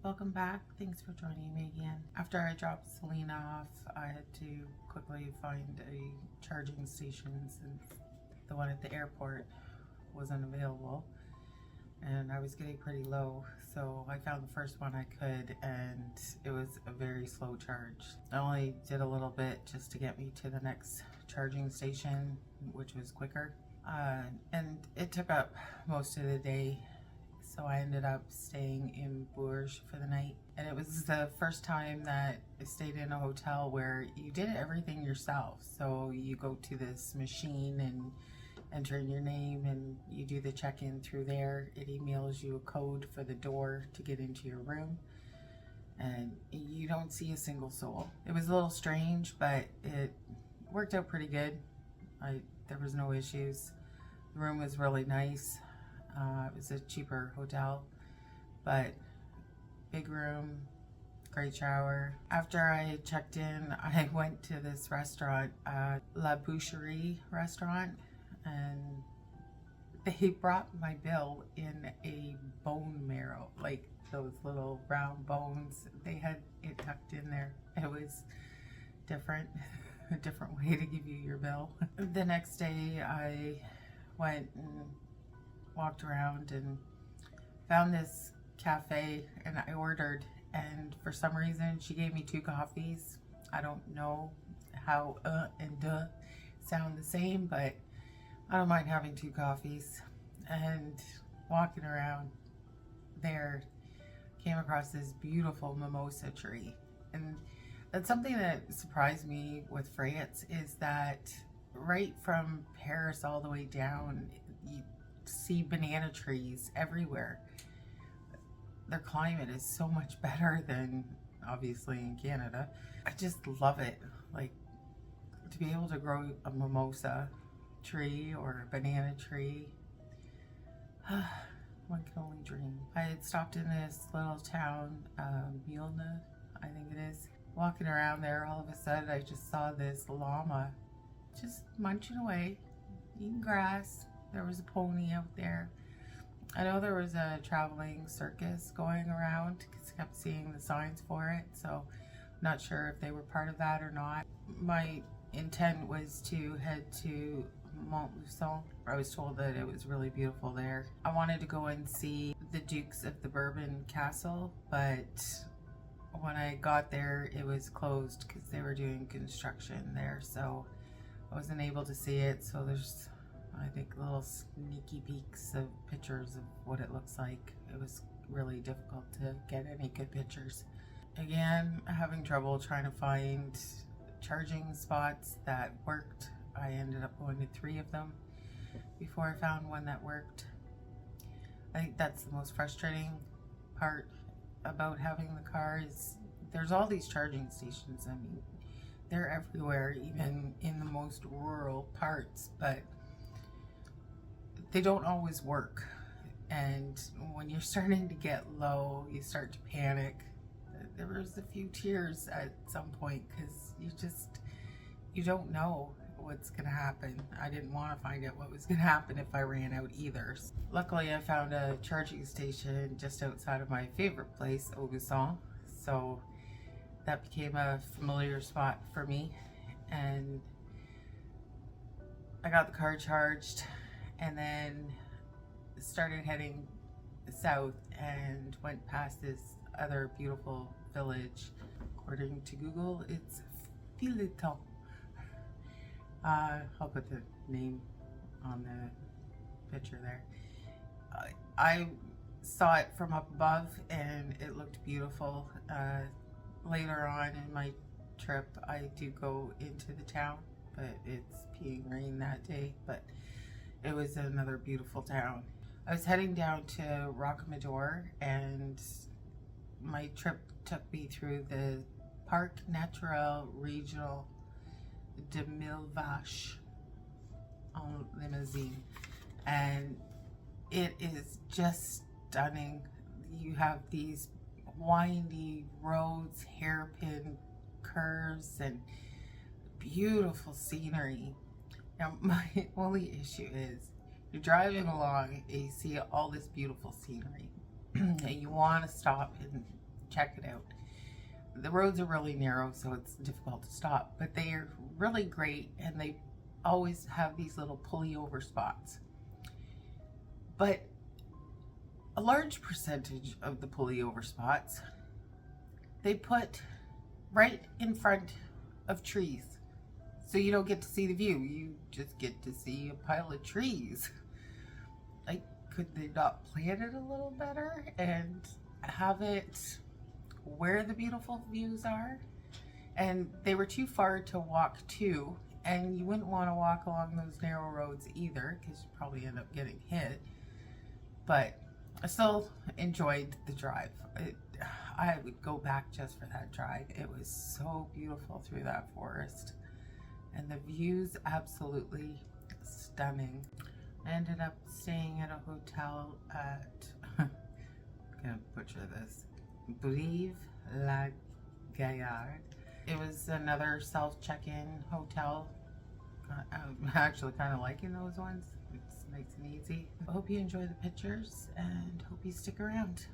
welcome back. Thanks for joining me again. After I dropped Selena off, I had to quickly find a charging station since the one at the airport wasn't available. And I was getting pretty low, so I found the first one I could, and it was a very slow charge. I only did a little bit just to get me to the next charging station, which was quicker. And it took up most of the day. So I ended up staying in Bourges for the night. And it was the first time that I stayed in a hotel where you did everything yourself. So you go to this machine and enter in your name and you do the check-in through there. It emails you a code for the door to get into your room. And you don't see a single soul. It was a little strange, but it worked out pretty good. There was no issues. The room was really nice. It was a cheaper hotel, but big room, great shower. After I checked in, I went to this restaurant, La Boucherie restaurant, and they brought my bill in a bone marrow, like those little round bones. They had it tucked in there. It was different, a different way to give you your bill. The next day I went and walked around and found this cafe, and I ordered, and for some reason she gave me 2 coffees. I don't know how and duh sound the same, but I don't mind having 2 coffees. And walking around there, came across this beautiful mimosa tree, and that's something that surprised me with France, is that right from Paris all the way down, you see banana trees everywhere. Their climate is so much better than obviously in Canada. I just love it. Like, to be able to grow a mimosa tree or a banana tree, one can only dream. I had stopped in this little town, Meaulne, I think it is. Walking around there, all of a sudden I just saw this llama just munching away, eating grass. There was a pony out there. I know there was a traveling circus going around because I kept seeing the signs for it, so I'm not sure if they were part of that or not. My intent was to head to Montluçon. I was told that it was really beautiful there. I wanted to go and see the Dukes of the Bourbon Castle, but when I got there it was closed because they were doing construction there, so I wasn't able to see it. So there's, I think, little sneaky peeks of pictures of what it looks like. It was really difficult to get any good pictures. Again, having trouble trying to find charging spots that worked. I ended up going to 3 of them before I found one that worked. I think that's the most frustrating part about having the car, is there's all these charging stations. I mean, they're everywhere, even in the most rural parts, but they don't always work. And when you're starting to get low, you start to panic. There was a few tears at some point because you don't know what's gonna happen. I didn't want to find out what was gonna happen if I ran out either. Luckily, I found a charging station just outside of my favorite place, Montluçon, so that became a familiar spot for me. And I got the car charged and then started heading south and went past this other beautiful village. According to Google, it's Felletin. I'll put the name on the picture there. I saw it from up above and it looked beautiful. Later on in my trip, I do go into the town, but it's peeing rain that day, but it was another beautiful town. I was heading down to Rocamadour, and my trip took me through the Parc naturel régional de Millevaches on Limousin, and it is just stunning. You have these windy roads, hairpin curves, and beautiful scenery. Now, my only issue is you're driving along and you see all this beautiful scenery and you want to stop and check it out. The roads are really narrow, so it's difficult to stop, but they are really great, and they always have these little pulley over spots. But a large percentage of the pulley over spots they put right in front of trees, so you don't get to see the view, you just get to see a pile of trees. Like, could they not plan it a little better and have it where the beautiful views are? And they were too far to walk to, and you wouldn't want to walk along those narrow roads either, because you probably end up getting hit. But I still enjoyed the drive. I would go back just for that drive. It was so beautiful through that forest, and the views absolutely stunning. I ended up staying at a hotel at, I'm gonna butcher this, Brive-la-Gaillarde. It was another self-check-in hotel. I'm actually kind of liking those ones. It's nice and easy. I hope you enjoy the pictures and hope you stick around.